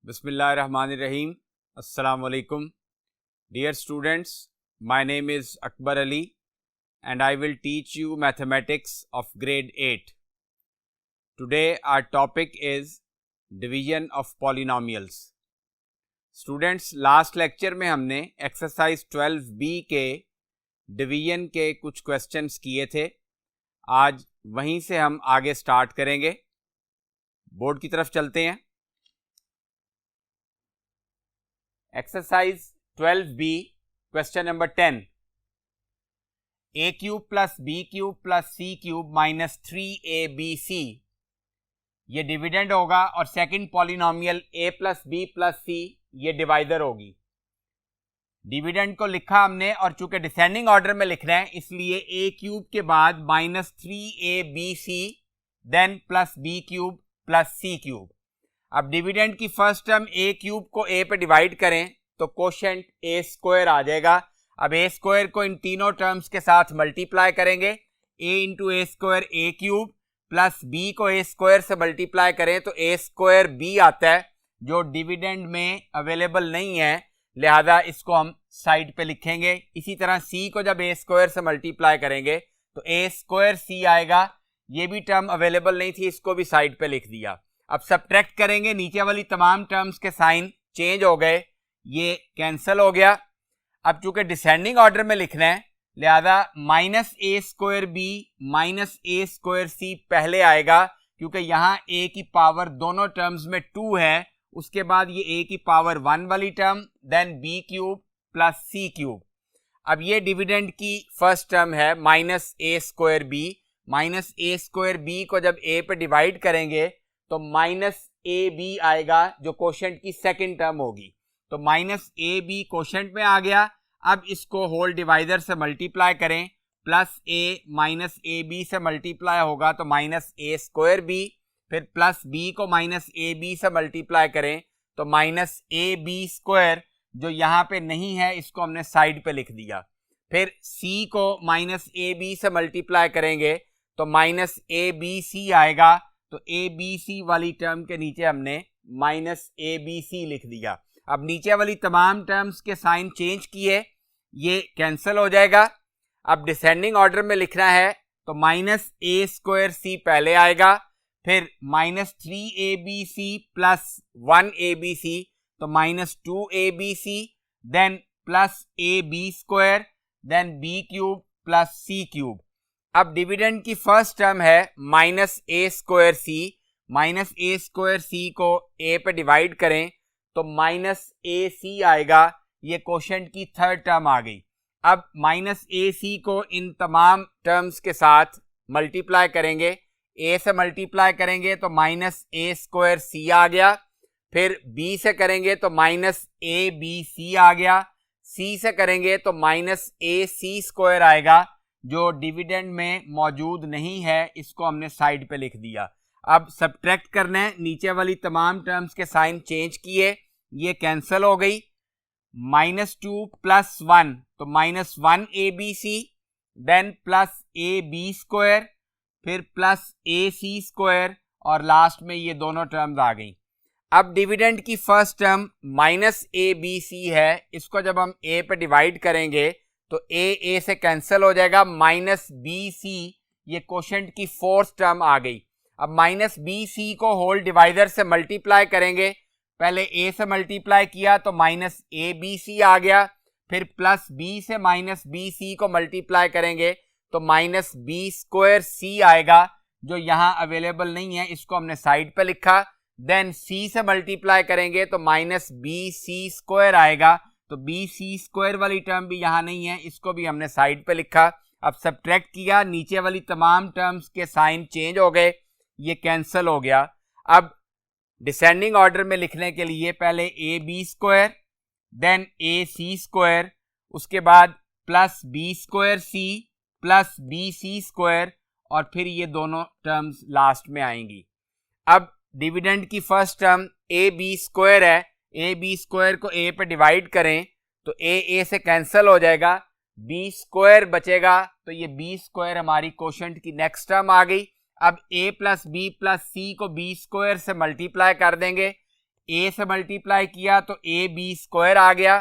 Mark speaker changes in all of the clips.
Speaker 1: Bismillahirrahmanirrahim. Assalamu alaikum. Dear students, my name is Akbar Ali and I will teach you mathematics of grade 8. Today our topic is division of polynomials. Students, last lecture में हमने exercise 12B के division के कुछ questions किए थे. आज वहीं से हम आगे start करेंगे. बोर्ड की तरफ चलते हैं. Exercise 12B, question number 10. A cube plus B cube plus C cube minus 3ABC. ये डिविडेंड होगा और second polynomial A plus B plus C ये डिवाइडर होगी. डिविडेंड को लिखा हमने और चूंकि डिसेंडिंग ऑर्डर में लिख रहे हैं इसलिए A क्यूब के बाद minus 3ABC then plus B cube plus C cube. अब डिविडेंड की फर्स्ट टर्म A क्यूब को A पे डिवाइड करें तो कोशेंट A स्क्वायर आ जाएगा. अब A स्क्वायर को इन तीनों टर्म्स के साथ मल्टीप्लाई करेंगे. A into A square A cube plus B को A स्क्वायर से मल्टीप्लाई करें तो A स्क्वायर B आता है जो डिविडेंड में अवेलेबल नहीं है, लिहाजा इसको हम साइड पे लिखेंगे. इसी तरह C को जब A स्क्वायर से मल्टीप्लाई करेंगे तो A स्क्वायर C आएगा. ये भी टर्म अवेलेबल नहीं थी, इसको भी साइड पे लिख दिया. अब सब्ट्रैक्ट करेंगे, नीचे वाली तमाम टर्म्स के साइन चेंज हो गए, ये कैंसिल हो गया. अब चूंकि डिसेंडिंग ऑर्डर में लिखना है लिहाजा minus A square B minus A square सी पहले आएगा क्योंकि यहाँ a की पावर दोनों टर्म्स में 2 है. उसके बाद ये a की पावर 1 वाली term then b cube plus c cube. अब ये डिविडेंड की फर्स्ट टर्म है minus A square B. Minus A square B को जब a पे डिवाइड करेंगे तो माइनस ए बी आएगा जो कोशेंट की सेकंड टर्म होगी. तो माइनस ए बी कोशेंट में आ गया. अब इसको होल डिवाइडर से मल्टीप्लाई करें, plus A minus A B से मल्टीप्लाई होगा तो माइनस ए स्क्वायर बी, फिर प्लस बी को माइनस ए बी से मल्टीप्लाई करें तो माइनस ए बी स्क्वायर जो यहाँ पे नहीं है इसको हमने साइड पे लिख दिया. फिर सी को माइनस ए बी से मल्टीप्लाई करेंगे तो माइनस ए बी सी आएगा. तो ए बी सी वाली टर्म के नीचे हमने माइनस ए बी सी लिख दिया. अब नीचे वाली तमाम टर्म्स के साइन चेंज किए, ये कैंसिल हो जाएगा. अब डिसेंडिंग ऑर्डर में लिखना है तो माइनस ए स्क्वायर सी पहले आएगा, फिर माइनस 3ABC प्लस 1ABC तो minus 2ABC then plus A B square then B cube plus C cube. अब डिविडेंड की फर्स्ट टर्म है minus A square C. Minus A square C को A पे divide करें तो माइनस ए सी आएगा. ये कोशेंट की थर्ड टर्म आ गई. अब माइनस ए सी को इन तमाम टर्म्स के साथ मल्टीप्लाई करेंगे. ए से मल्टीप्लाई करेंगे तो माइनस ए स्क्वायर सी आ गया, फिर बी से करेंगे तो माइनस ए बी सी आ गया, सी से करेंगे तो माइनस ए सी स्क्वायर आएगा जो डिविडेंड में मौजूद नहीं है, इसको हमने साइड पे लिख दिया. अब सब्ट्रैक्ट करना है, नीचे वाली तमाम टर्म्स के साइन चेंज किए, ये कैंसिल हो गई. माइनस 2 प्लस 1 तो minus 1 A B C then plus A B square फिर प्लस ए सी स्क्वायर और लास्ट में ये दोनों टर्म्स आ गई. अब डिविडेंड की first term minus A B C है, इसको जब हम ए पे डिवाइड करेंगे तो ए से कैंसिल हो जाएगा. माइनस बी सी ये कोशेंट की फोर्थ टर्म आ गई. अब माइनस बी सी को होल डिवाइडर से मल्टीप्लाई करेंगे, पहले ए से मल्टीप्लाई किया तो माइनस ए बी सी आ गया, फिर प्लस बी से माइनस बी सी को मल्टीप्लाई करेंगे तो माइनस बी स्क्वायर सी आएगा जो यहाँ अवेलेबल नहीं है, इसको हमने साइड पे लिखा. देन सी से मल्टीप्लाई करेंगे तो माइनस बी सी स्क्वायर आएगा, तो बी सी स्क्वायर वाली टर्म भी यहाँ नहीं है, इसको भी हमने साइड पे लिखा. अब सब्ट्रैक्ट किया, नीचे वाली तमाम टर्म्स के साइन चेंज हो गए, ये कैंसिल हो गया. अब डिसेंडिंग ऑर्डर में लिखने के लिए पहले A B square then A C square, उसके बाद plus B square C plus B C square और फिर ये दोनों टर्म्स लास्ट में आएंगी. अब डिविडेंड की first term A B square है, ए बी स्क्वायर को ए पे डिवाइड करें तो ए से कैंसिल हो जाएगा, बी स्क्वायर बचेगा तो ये बी स्क्वायर हमारी कोशेंट की नेक्स्ट टर्म आ गई. अब a प्लस बी प्लस सी को बी स्क्वायर से मल्टीप्लाई कर देंगे, a से मल्टीप्लाई किया तो a b स्क्वायर आ गया,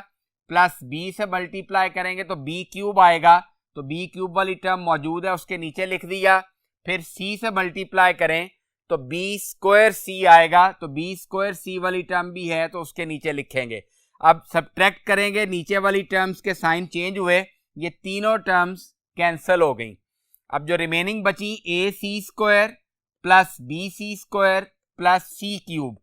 Speaker 1: प्लस b से मल्टीप्लाई करेंगे तो b क्यूब आएगा, तो b क्यूब वाली टर्म मौजूद है उसके नीचे लिख दिया। फिर c से मल्टीप्लाई करें तो b स्क्वायर c आएगा, तो b स्क्वायर c वाली टर्म भी है तो उसके नीचे लिखेंगे। अब सब्ट्रैक्ट करेंगे, नीचे वाली टर्म्स के साइन चेंज हुए, ये तीनों टर्म्स कैंसल हो गई। अब जो रिमेनिंग बची A C square plus B C square plus C cube.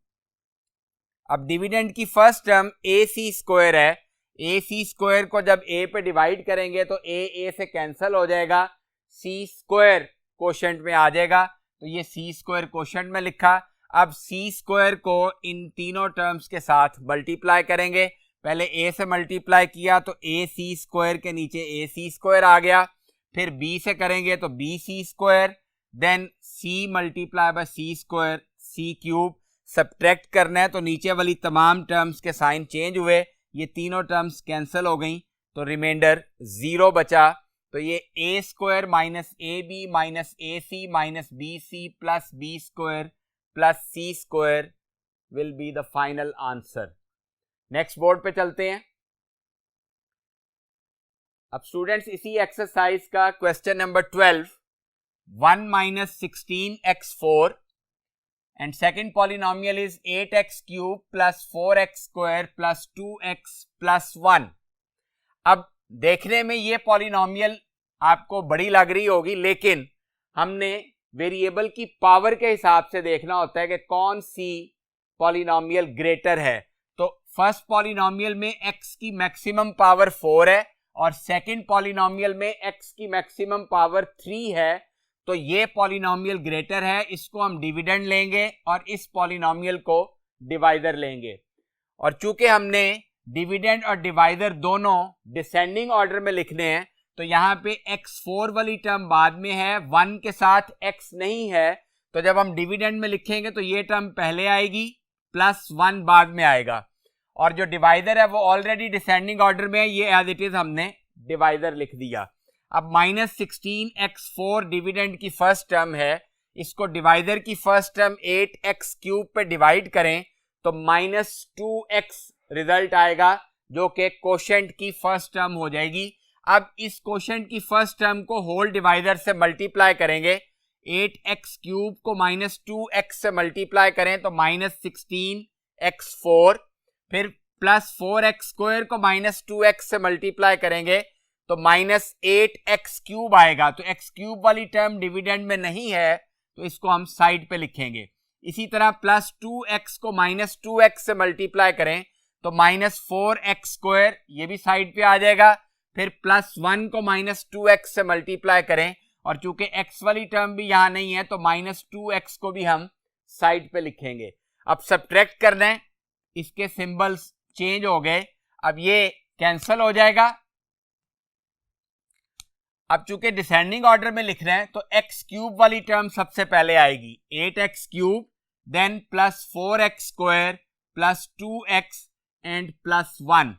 Speaker 1: अब डिविडेंड की first term A C square है, ए सी स्क्वायर को जब ए पे डिवाइड करेंगे तो ए से कैंसल हो जाएगा, सी स्क्वायर कोशेंट में आ जाएगा, तो ये सी स्क्वायर कोशेंट में लिखा। अब सी स्क्वायर को इन तीनों टर्म्स के साथ मल्टीप्लाई करेंगे, पहले ए से मल्टीप्लाई किया तो ए सी स्क्वायर के नीचे ए सी स्क्वायर आ गया, फिर बी से करेंगे तो B C square, then C multiply by C square C cube. Subtract करना है तो नीचे वाली तमाम टर्म्स के साइन चेंज हुए, ये तीनों टर्म्स कैंसिल हो गई, तो रिमाइंडर 0 बचा। तो ये A square minus A B minus A C minus B C plus B square plus C square will be the final answer. Next board पे चलते हैं। अब स्टूडेंट्स इसी एक्सरसाइज का question number 12, 1 minus 16x4 and second polynomial is 8x cube plus 4x square plus 2x plus 1। अब देखने में ये पॉलिनोमियल आपको बड़ी लग रही होगी, लेकिन हमने वेरिएबल की पावर के हिसाब से देखना होता है कि कौन सी पॉलिनोमियल ग्रेटर है। तो फर्स्ट पॉलिनोमियल में x की मैक्सिमम पावर 4 है और सेकंड पॉलिनोमियल में x की मैक्सिमम पावर 3 है, तो ये पॉलिनोमियल ग्रेटर है, इसको हम डिविडेंड लेंगे और इस पॉलिनोमियल को डिवाइडर लेंगे। और चूंकि हमने डिविडेंड और डिवाइडर दोनों डिसेंडिंग ऑर्डर में लिखने हैं, तो यहाँ पे x4 वाली टर्म बाद में है, 1 के साथ x नहीं है, तो जब हम डिविडेंड में लिखेंगे तो ये टर्म पहले आएगी प्लस 1 बाद में आएगा, और जो डिवाइडर है वो ऑलरेडी डिसेंडिंग ऑर्डर में है, ये एज इट इज हमने डिवाइडर लिख दिया। अब माइनस 16x4 डिविडेंड की फर्स्ट टर्म है, इसको डिवाइडर की फर्स्ट टर्म 8x क्यूब पे डिवाइड करें तो माइनस 2x रिजल्ट आएगा, जो कि कोशेंट की फर्स्ट टर्म हो जाएगी। अब इस कोशेंट की फर्स्ट टर्म को होल डिवाइडर से मल्टीप्लाई करेंगे, 8x क्यूब को माइनस 2x से मल्टीप्लाई करें तो माइनस 16x4, फिर प्लस 4x स्क्वायर को माइनस 2x से मल्टीप्लाई करेंगे तो माइनस 8x क्यूब आएगा। तो x क्यूब वाली टर्म डिविडेंड में नहीं है, तो इसको हम साइड पे लिखेंगे। इसी तरह प्लस 2x को माइनस 2x से मल्टीप्लाई करें तो माइनस 4x स्क्वायर, ये भी साइड पे आ जाएगा। फिर प्लस 1 को माइनस 2x से मल्टीप्लाई करें, और चूंकि x वाली टर्म भी यहां नहीं है तो माइनस 2x को भी हम साइड पे लिखेंगे। अब सब्ट्रैक्ट करना है, इसके सिंबल्स चेंज हो गए, अब ये कैंसल हो जाएगा। अब चूंकि डिसेंडिंग ऑर्डर में लिख रहे हैं तो x क्यूब वाली टर्म सबसे पहले आएगी, 8x cube, then plus 4x square plus 2x and plus 1।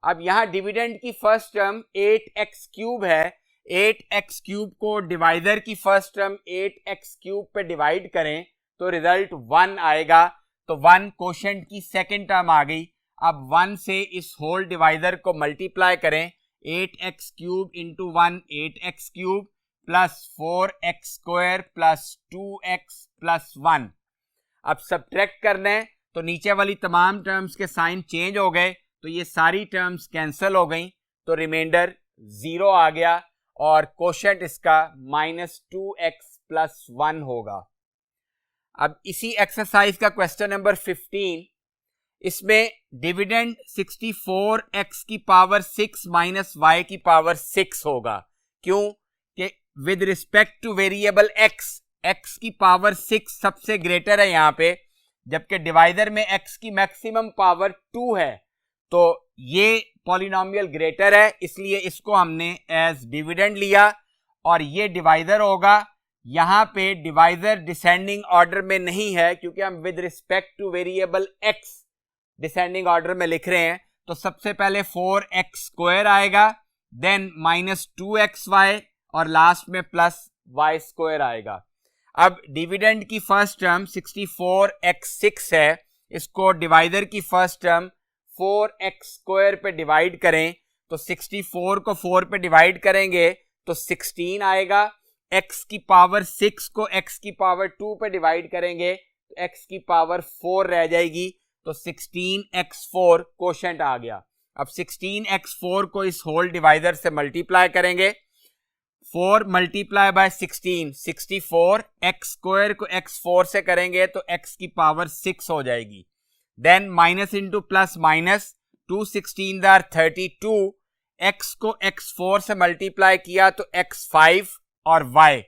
Speaker 1: अब यहां डिविडेंड की फर्स्ट टर्म 8x क्यूब है, 8x क्यूब को डिवाइडर की फर्स्ट टर्म 8x क्यूब पे डिवाइड करें तो रिजल्ट 1 आएगा, तो 1 कोशेंट की सेकेंड टर्म आ गई। अब 1 से इस होल डिवाइडर को मल्टीप्लाई करें, 8x cube into 1 8x cube plus 4x square plus 2x plus 1। अब सब्ट्रैक्ट करना है तो नीचे वाली तमाम टर्म्स के साइन चेंज हो गए, तो ये सारी टर्म्स कैंसिल हो गई, तो रिमाइंडर 0 आ गया और कोशेंट इसका माइनस 2x प्लस 1 होगा। अब इसी एक्सरसाइज का क्वेश्चन नंबर 15, इसमें डिविडेंड 64x की पावर 6 माइनस y की पावर 6 होगा। क्यों कि with respect two variable x की पावर 6 सबसे ग्रेटर है यहाँ पे, जबकि डिवाइडर में x की मैक्सिमम पावर 2 है, तो ये पॉलिनोमियल ग्रेटर है, इसलिए इसको हमने एज डिविडेंड लिया और ये डिवाइडर होगा। यहाँ पे डिवाइडर डिसेंडिंग ऑर्डर में नहीं है क्योंकि हम with respect two variable x descending order में लिख रहे हैं, तो सबसे पहले 4x स्क्वायर आएगा, देन माइनस 2xy और लास्ट में प्लस y स्क्वायर आएगा। अब डिविडेंड की फर्स्ट टर्म 64x6 है, इसको डिवाइडर की फर्स्ट टर्म 4x² पे डिवाइड करें तो 64 को 4 पे डिवाइड करेंगे तो 16 आएगा। x की पावर 6 को x की पावर 2 पे डिवाइड करेंगे तो x की पावर 4 रह जाएगी, तो 16x4 कोशेंट आ गया। अब 16x4 को इस होल डिवाइडर से मल्टीप्लाई करेंगे, 4 मल्टीप्लाई बाय 16 64, x² को x4 से करेंगे तो x की पावर 6 हो जाएगी। Then minus into plus minus, 2 16 32, x को x4 से मल्टीप्लाई किया तो x5 और y।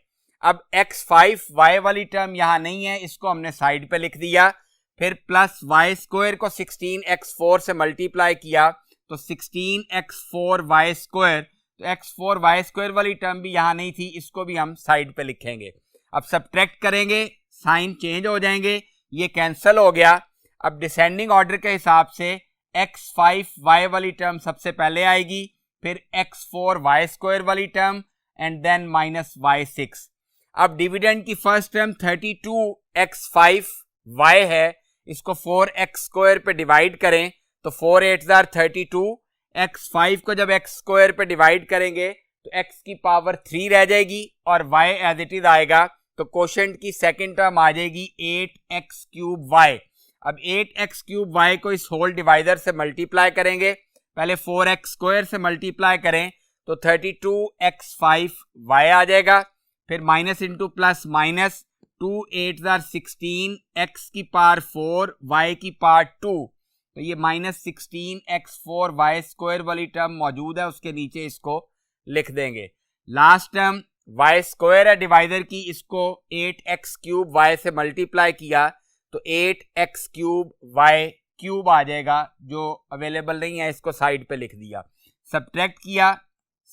Speaker 1: अब x5 y वाली टर्म यहां नहीं है, इसको हमने साइड पे लिख दिया। फिर प्लस y² को 16x4 से मल्टीप्लाई किया तो 16x4y², तो x4y² वाली टर्म भी यहां नहीं थी, इसको भी हम साइड पे लिखेंगे। अब सब्ट्रैक्ट करेंगे, साइन चेंज हो जाएंगे, ये कैंसिल हो गया। अब डिसेंडिंग ऑर्डर के हिसाब से x5y वाली टर्म सबसे पहले आएगी, फिर x4y² वाली term and then minus y6। अब डिविडेंड की फर्स्ट टर्म 32x5y है, इसको 4x² पे डिवाइड करें तो 4 8 32, x5 को जब x² पे डिवाइड करेंगे तो x की पावर 3 रह जाएगी और y एज इट इज आएगा, तो कोशेंट की सेकंड टर्म आ जाएगी 8x³ y। अब 8x³ y को इस होल डिवाइडर से मल्टीप्लाई करेंगे, पहले 4x² से मल्टीप्लाई करें तो 32x5y आ जाएगा। फिर minus into plus minus, 2 8 16, x की पावर 4 y की पावर 2, तो ये माइनस 16x4y² वाली टर्म मौजूद है, उसके नीचे इसको लिख देंगे। लास्ट टर्म y² है डिवाइडर की, इसको 8x³ y से मल्टीप्लाई किया तो 8x³ y³ आ जाएगा, जो अवेलेबल नहीं है इसको साइड पे लिख दिया। सब्ट्रैक्ट किया,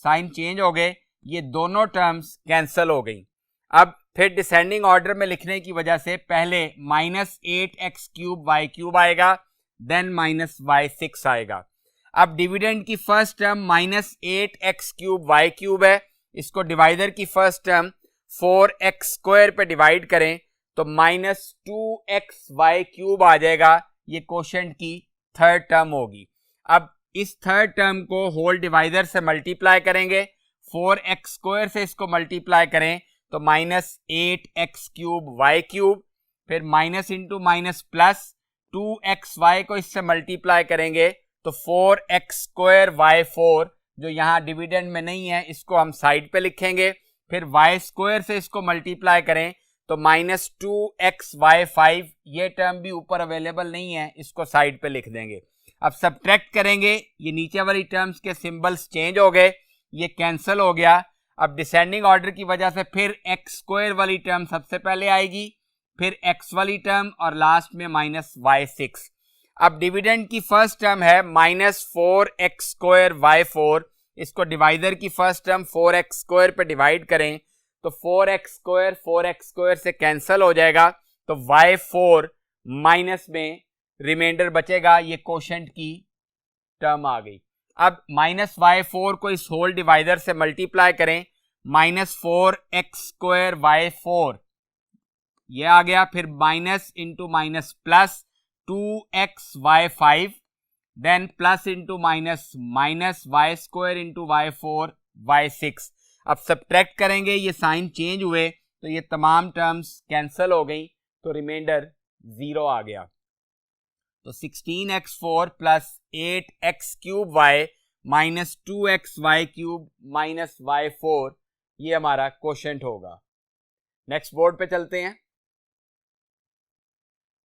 Speaker 1: साइन चेंज हो गए, ये दोनों टर्म्स कैंसिल हो गई। अब फिर डिसेंडिंग ऑर्डर में लिखने की वजह से पहले माइनस 8x³ आएगा, देन माइनस y6 आएगा। अब डिविडेंड की फर्स्ट टर्म माइनस 8x³ है, इसको डिवाइडर की फर्स्ट टर्म 4x² पे डिवाइड करें तो माइनस 2xy³ आ जाएगा, ये कोशेंट की थर्ड टर्म होगी। अब इस थर्ड टर्म को होल डिवाइडर से मल्टीप्लाई करेंगे, 4x² से इसको मल्टीप्लाई करें तो माइनस 8x³ फिर minus into minus plus 2xy को इससे मल्टीप्लाई करेंगे तो 4x²y4, जो यहाँ डिविडेंड में नहीं है इसको हम साइड पे लिखेंगे। फिर y² से इसको मल्टीप्लाई करें तो माइनस 2xy5, ये टर्म भी ऊपर अवेलेबल नहीं है, इसको साइड पे लिख देंगे। अब सब्ट्रैक्ट करेंगे, ये नीचे वाली टर्म्स के सिंबल्स चेंज हो गए, ये कैंसिल हो गया। अब डिसेंडिंग ऑर्डर की वजह से फिर x² वाली टर्म सबसे पहले आएगी, फिर x वाली टर्म और लास्ट में माइनस y6। अब डिविडेंड की फर्स्ट टर्म है माइनस 4x²y4, इसको डिवाइडर की फर्स्ट टर्म 4x² पे डिवाइड करें तो 4x² से कैंसिल हो जाएगा, तो y4 माइनस में रिमाइंडर बचेगा, ये कोशेंट की टर्म आ गई। अब माइनस y4 को इस होल डिवाइडर से मल्टीप्लाई करें, माइनस 4x²y4 ये आ गया, फिर minus into minus plus 2xy5, then plus into minus minus y² into y4 y6। अब सब्ट्रैक्ट करेंगे, ये साइन चेंज हुए तो ये तमाम टर्म्स कैंसिल हो गई, तो रिमाइंडर 0 आ गया। तो 16x4 plus 8x³ minus 2xy³ minus y4, ये हमारा क्वोशेंट होगा। नेक्स्ट बोर्ड पे चलते हैं।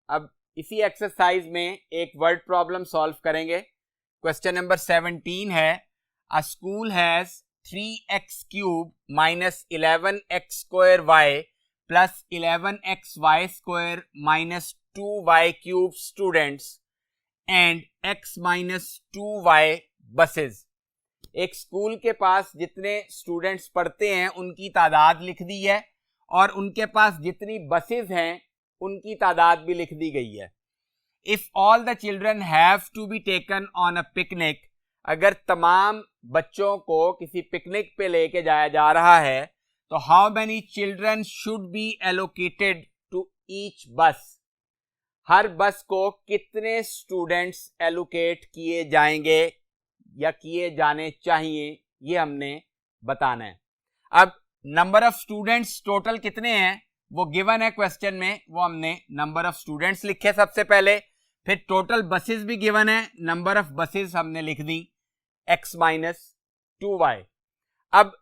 Speaker 1: अब इसी एक्सरसाइज में एक वर्ड प्रॉब्लम सॉल्व करेंगे। क्वेश्चन नंबर 17 है, अ school has 3x³ minus 11x² plus 11xy² minus 2y³ students and x minus 2y buses. एक स्कूल के पास जितने स्टूडेंट्स पढ़ते हैं उनकी तादाद लिख दी है और उनके पास जितनी बसेस हैं उनकी तादाद भी लिख दी गई है। If all the children have to be taken on a picnic, अगर तमाम बच्चों को किसी पिकनिक पे लेके जाया जा रहा है तो how many children should be allocated to each bus, हर बस को कितने स्टूडेंट्स एलोकेट किए जाएंगे या किए जाने चाहिए, ये हमने बताना है। अब नंबर ऑफ स्टूडेंट्स टोटल कितने हैं वो गिवन है क्वेश्चन में, वो हमने नंबर ऑफ स्टूडेंट्स लिखे सबसे पहले, फिर टोटल बसेस भी गिवन है, नंबर ऑफ बसेस हमने लिख दी x-2y। अब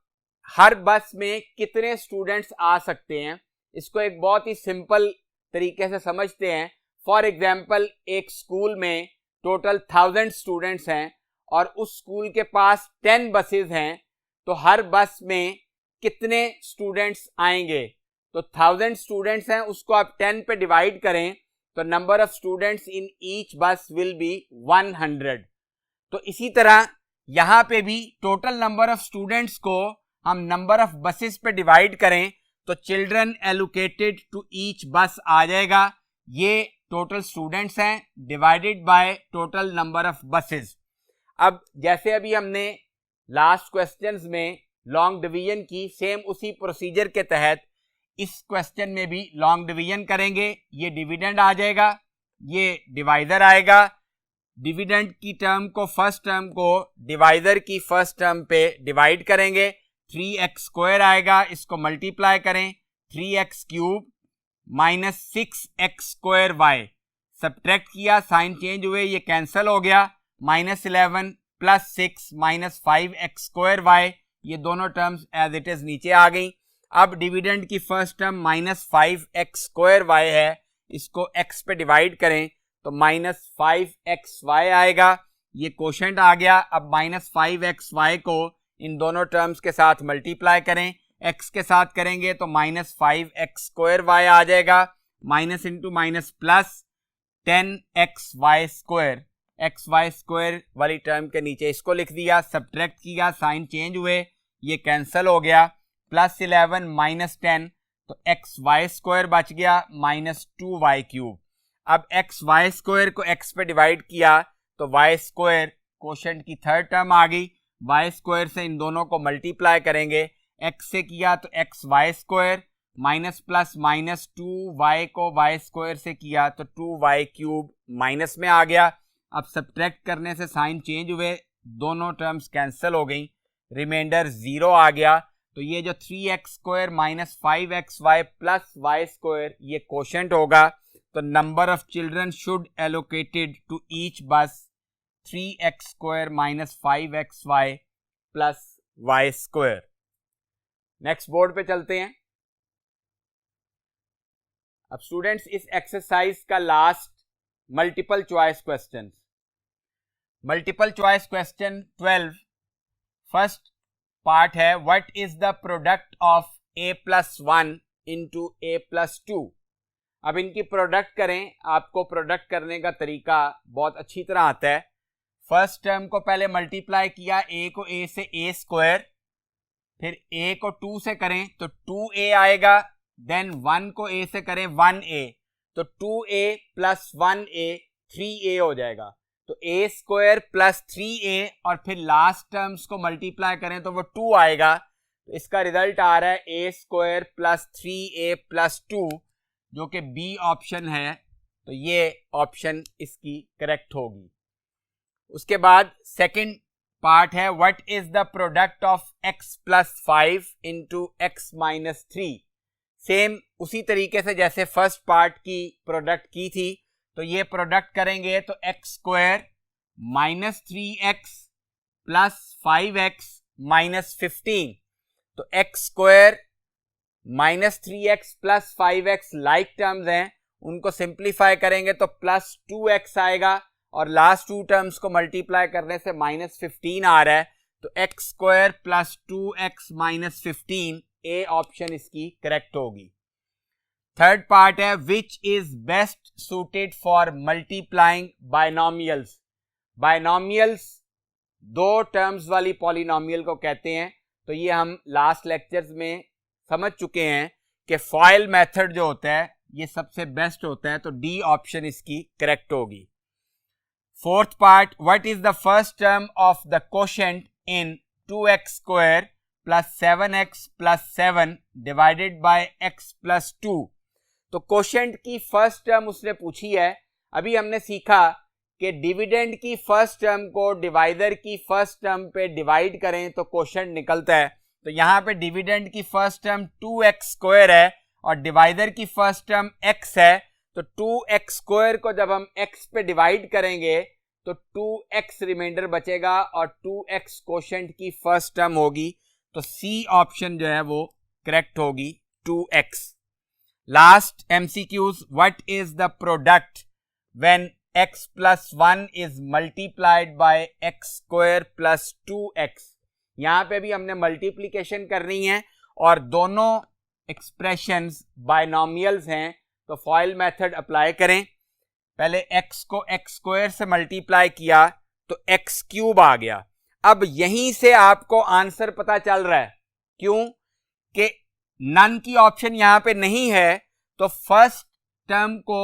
Speaker 1: हर बस में कितने स्टूडेंट्स आ सकते हैं, इसको एक बहुत ही सिंपल तरीके से समझते हैं। फॉर एग्जाम्पल, एक स्कूल में टोटल 1000 स्टूडेंट्स हैं और उस स्कूल के पास 10 बसेस हैं, तो हर बस में कितने स्टूडेंट्स आएंगे? तो 1000 स्टूडेंट्स हैं, उसको आप 10 पे डिवाइड करें तो number of students in each बस विल बी 100। तो इसी तरह यहां पे भी टोटल नंबर ऑफ स्टूडेंट्स को हम नंबर ऑफ बसेस पे डिवाइड करें तो चिल्ड्रन एलोकेटेड टू ईच बस आ जाएगा। ये टोटल स्टूडेंट्स हैं divided by total number of buses. अब जैसे अभी हमने लास्ट क्वेश्चंस में लॉन्ग डिवीजन की, सेम उसी प्रोसीजर के तहत इस क्वेश्चन में भी लॉन्ग डिवीजन करेंगे। ये डिविडेंड आ जाएगा, ये डिवाइजर आएगा। डिविडेंड की टर्म को, फर्स्ट टर्म को डिवाइजर की फर्स्ट टर्म पे डिवाइड करेंगे, 3x² आएगा, इसको मल्टीप्लाई करें 3x³ माइनस 6x²y, सब्ट्रैक्ट किया, साइन चेंज हुए, ये कैंसिल हो गया, -11 प्लस 6 माइनस 5x²y, ये दोनों टर्म्स एज इट इज नीचे आ गई। अब डिविडेंड की फर्स्ट टर्म -5x²y है, इसको x पे डिवाइड करें तो -5xy आएगा, ये कोशेंट आ गया। अब -5xy को इन दोनों टर्म्स के साथ मल्टीप्लाई करें, x के साथ करेंगे तो -5x²y आ जाएगा, minus into minus plus 10xy², xy² वाली टर्म के नीचे इसको लिख दिया, सब्ट्रैक्ट किया, साइन चेंज हुए, ये कैंसिल हो गया, +11 माइनस 10 तो xy² बच गया -2y³। अब xy² को x पे डिवाइड किया तो y² कोशेंट की थर्ड टर्म आ गई, y² से इन दोनों को मल्टीप्लाई करेंगे, x से किया तो xy² minus plus minus 2y को y² से किया तो 2y³ माइनस में आ गया। अब सब्ट्रैक्ट करने से साइन चेंज हुए, दोनों टर्म्स कैंसिल हो गई, रिमाइंडर 0 आ गया। तो ये जो 3x² minus 5xy plus y² ये कोशेंट होगा। तो number of children should allocated to each bus 3x² minus 5xy plus y²। Next board पे चलते हैं। अब स्टूडेंट्स, इस एक्सरसाइज का last multiple choice question, multiple choice question 12, first part है, what is the product of a+1 into a+2। अब इनकी product करें, आपको प्रोडक्ट करने का तरीका बहुत अच्छी तरह आता है। फर्स्ट टर्म को पहले मल्टीप्लाई किया, a को a से a², फिर a को 2 से करें तो 2a आएगा, देन 1 को a से करें 1a, तो 2a प्लस 1a 3a हो जाएगा। तो a² प्लस 3a और फिर लास्ट टर्म्स को मल्टीप्लाई करें तो वो 2 आएगा। तो इसका रिजल्ट आ रहा है a² प्लस 3a प्लस 2, जो कि बी ऑप्शन है। तो ये ऑप्शन इसकी करेक्ट होगी। उसके बाद सेकंड पार्ट है, what is the product of x plus 5 into x-3। Same उसी तरीके से जैसे फर्स्ट पार्ट की प्रोडक्ट की थी, तो ये प्रोडक्ट करेंगे तो x² minus 3x plus 5x minus 15, तो x² minus 3x plus 5x like terms हैं, उनको सिंप्लीफाई करेंगे तो प्लस 2x आएगा और लास्ट टू टर्म्स को मल्टीप्लाई करने से माइनस 15 आ रहा है। तो x² plus 2x minus 15, A option इसकी करेक्ट होगी। थर्ड पार्ट है, which is best suited for multiplying binomials. Binomials दो टर्म्स वाली पॉलिनोमियल को कहते हैं। तो ये हम लास्ट लेक्चर्स में समझ चुके हैं कि फॉइल मेथड जो होता है ये सबसे बेस्ट होता है, तो डी ऑप्शन इसकी करेक्ट होगी। Fourth part, what is the first term of the quotient in 2x² plus 7x plus 7 divided by x plus 2। तो कोशेंट की फर्स्ट टर्म उसने पूछी है। अभी हमने सीखा कि डिविडेंड की फर्स्ट टर्म को डिवाइडर की फर्स्ट टर्म पे डिवाइड करें तो कोशेंट निकलता है। तो यहाँ पे डिविडेंड की फर्स्ट टर्म 2x स्क्वायर है और डिवाइडर की फर्स्ट टर्म x है। तो 2x स्क्वायर को जब हम x पे डिवाइड करेंगे तो 2x रिमाइंडर बचेगा और 2x कोशेंट की फर्स्ट टर्म होगी। तो सी ऑप्शन जो है वो करेक्ट होगी, 2x। Last MCQs, what is the product when x plus 1 is multiplied by x square plus 2x। यहाँ पे भी हमने मल्टीप्लीकेशन करनी है और दोनों एक्सप्रेशंस बायनॉमियल्स हैं, तो फॉइल मेथड अप्लाई करें। पहले x को x स्क्वायर से मल्टीप्लाई किया तो x क्यूब आ गया। अब यहीं से आपको आंसर पता चल रहा है, क्यों कि नन की ऑप्शन यहां पे नहीं है, तो फर्स्ट टर्म को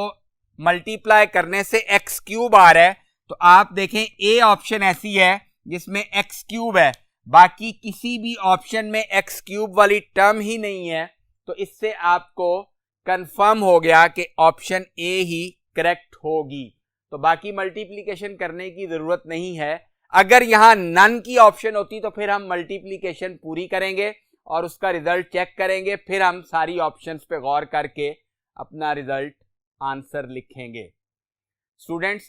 Speaker 1: मल्टीप्लाई करने से x क्यूब आ रहा है। तो आप देखें ए ऑप्शन ऐसी है जिसमें x क्यूब है, बाकी किसी भी ऑप्शन में x क्यूब वाली टर्म ही नहीं है। तो इससे आपको कंफर्म हो गया कि ऑप्शन ए ही करेक्ट होगी। तो बाकी मल्टीप्लिकेशन करने की जरूरत नहीं है। अगर यहां नन की ऑप्शन होती तो फिर हम मल्टीप्लिकेशन पूरी करेंगे और उसका रिजल्ट चेक करेंगे, फिर हम सारी ऑप्शंस पे गौर करके अपना रिजल्ट आंसर लिखेंगे। स्टूडेंट्स,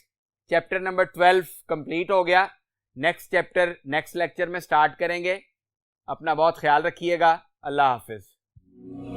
Speaker 1: चैप्टर नंबर 12 कंप्लीट हो गया। नेक्स्ट चैप्टर नेक्स्ट लेक्चर में स्टार्ट करेंगे। अपना बहुत ख्याल रखिएगा। अल्लाह हाफिज।